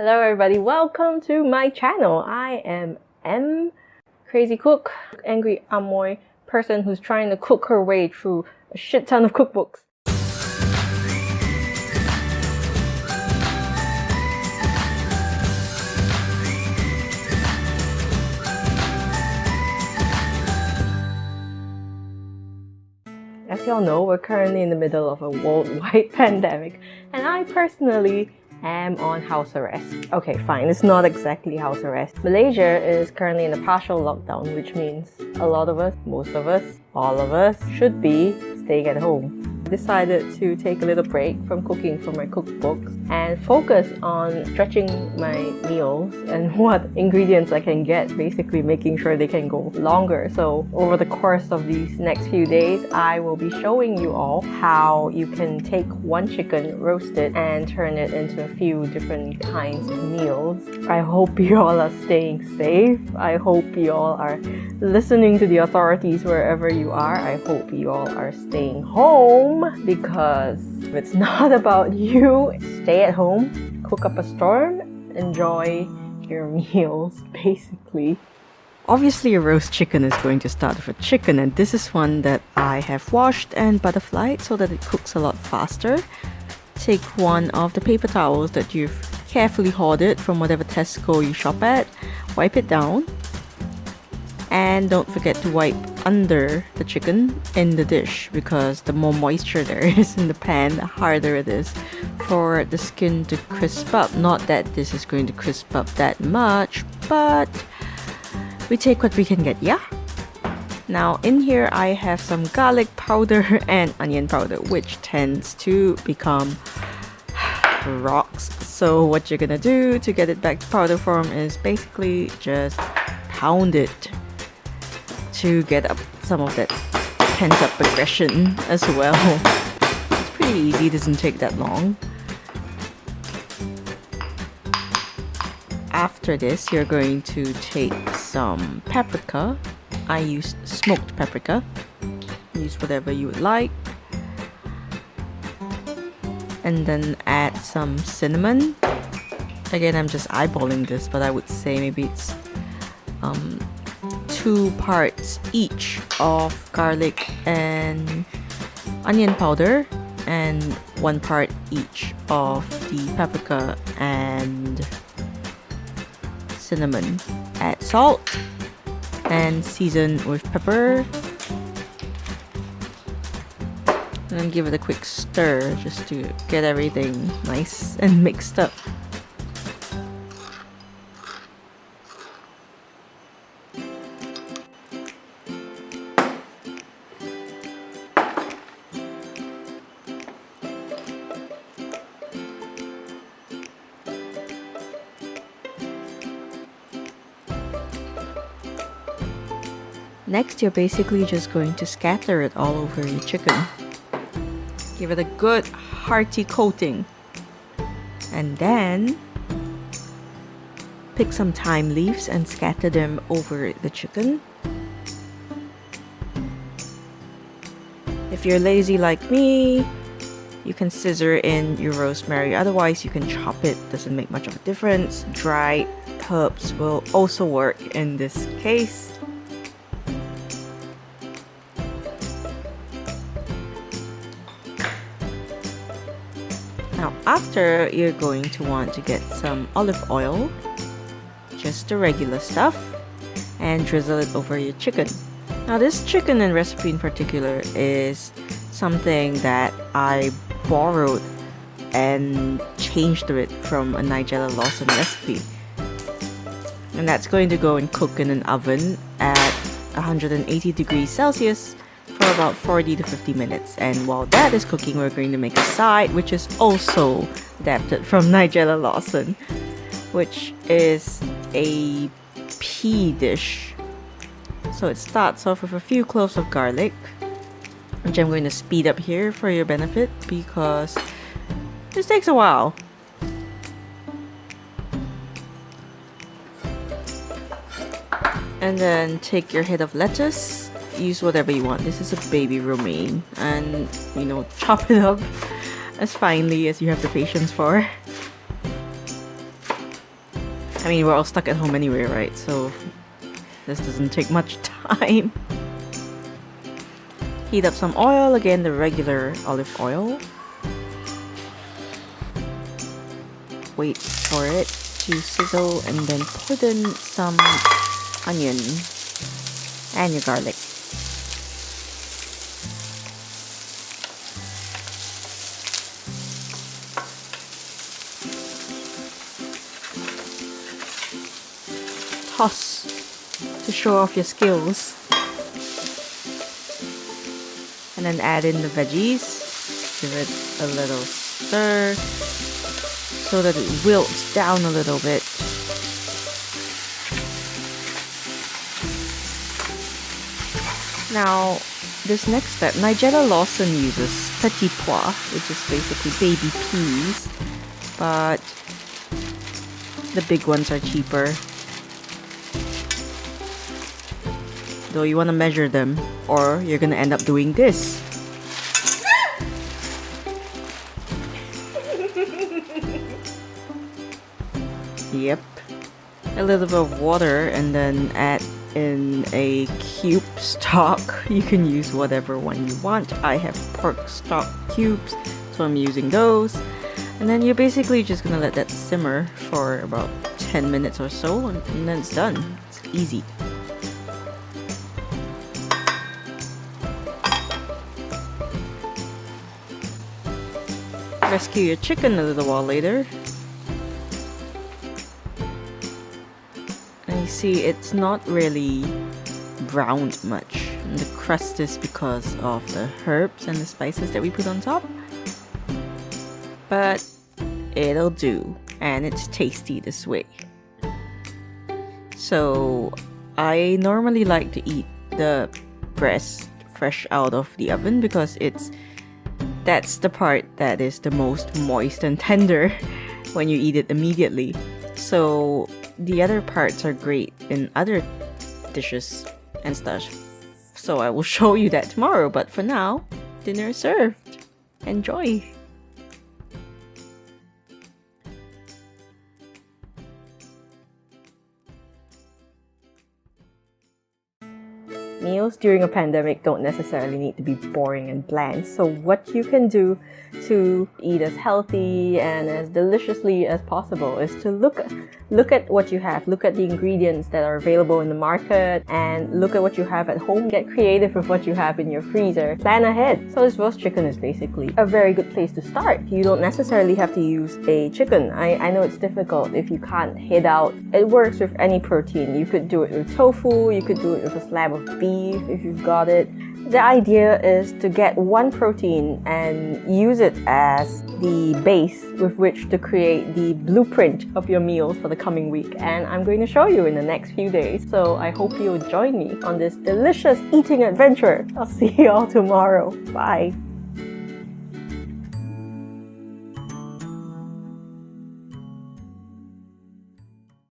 Hello everybody, welcome to my channel. I am M, crazy cook, angry amoy person who's trying to cook her way through a shit ton of cookbooks. As y'all know, we're currently in the middle of a worldwide pandemic, and I personally am on house arrest. Okay, fine, it's not exactly house arrest. Malaysia is currently in a partial lockdown, which means a lot of us, most of us, all of us should be staying at home. I decided to take a little break from cooking for my cookbooks and focus on stretching my meals and what ingredients I can get, basically making sure they can go longer. So over the course of these next few days, I will be showing you all how you can take one chicken, roast it, and turn it into a few different kinds of meals. I hope you all are staying safe. I hope you all are listening to the authorities wherever you are. I hope you all are staying home, because if it's not about you, stay at home, cook up a storm, enjoy your meals, basically. Obviously, a roast chicken is going to start with a chicken, and this is one that I have washed and butterflied so that it cooks a lot faster. Take one of the paper towels that you've carefully hoarded from whatever Tesco you shop at, wipe it down, and don't forget to wipe under the chicken in the dish, because the more moisture there is in the pan, the harder it is for the skin to crisp up. Not that this is going to crisp up that much, but we take what we can get, yeah? Now in here I have some garlic powder and onion powder, which tends to become rocks. So what you're gonna do to get it back to powder form is basically just pound it to get up some of that pent-up aggression as well. It's pretty easy, it doesn't take that long. After this, you're going to take some paprika. I used smoked paprika. Use whatever you would like. And then add some cinnamon. Again, I'm just eyeballing this, but I would say maybe it's 2 parts each of garlic and onion powder, and 1 part each of the paprika and cinnamon. Add salt and season with pepper, and then give it a quick stir just to get everything nice and mixed up. Next, you're basically just going to scatter it all over your chicken. Give it a good hearty coating. And then pick some thyme leaves and scatter them over the chicken. If you're lazy like me, you can scissor in your rosemary. Otherwise, you can chop it. Doesn't make much of a difference. Dried herbs will also work in this case. Now after, you're going to want to get some olive oil, just the regular stuff, and drizzle it over your chicken. Now this chicken and recipe in particular is something that I borrowed and changed it from a Nigella Lawson recipe. And that's going to go and cook in an oven at 180 degrees Celsius for about 40 to 50 minutes. And while that is cooking, we're going to make a side, which is also adapted from Nigella Lawson, which is a pea dish. So it starts off with a few cloves of garlic, which I'm going to speed up here for your benefit because this takes a while. And then take your head of lettuce, use whatever you want. This is a baby romaine, and chop it up as finely as you have the patience for. I mean, we're all stuck at home anyway, right? So this doesn't take much time. Heat up some oil, again the regular olive oil. Wait for it to sizzle and then put in some onion and your garlic. Toss to show off your skills. And then add in the veggies. Give it a little stir so that it wilts down a little bit. Now, this next step, Nigella Lawson uses petit pois, which is basically baby peas, but the big ones are cheaper. Though you want to measure them, or you're gonna end up doing this. Yep. A little bit of water and then add in a cube stock. You can use whatever one you want. I have pork stock cubes, so I'm using those. And then you're basically just gonna let that simmer for about 10 minutes or so, and then it's done. It's easy. Rescue your chicken a little while later. And you see it's not really browned much. And the crust is because of the herbs and the spices that we put on top. But it'll do, and it's tasty this way. So I normally like to eat the breast fresh out of the oven because that's the part that is the most moist and tender when you eat it immediately. So the other parts are great in other dishes and stuff. So I will show you that tomorrow, but for now, dinner is served. Enjoy! Meals during a pandemic don't necessarily need to be boring and bland. So what you can do to eat as healthy and as deliciously as possible is to look at what you have, look at the ingredients that are available in the market, and look at what you have at home. Get creative with what you have in your freezer. Plan ahead. So this roast chicken is basically a very good place to start. You don't necessarily have to use a chicken. I know it's difficult if you can't hit out. It works with any protein. You could do it with tofu, you could do it with a slab of beef if you've got it. The idea is to get one protein and use it as the base with which to create the blueprint of your meals for the coming week. And I'm going to show you in the next few days. So I hope you'll join me on this delicious eating adventure. I'll see you all tomorrow. Bye.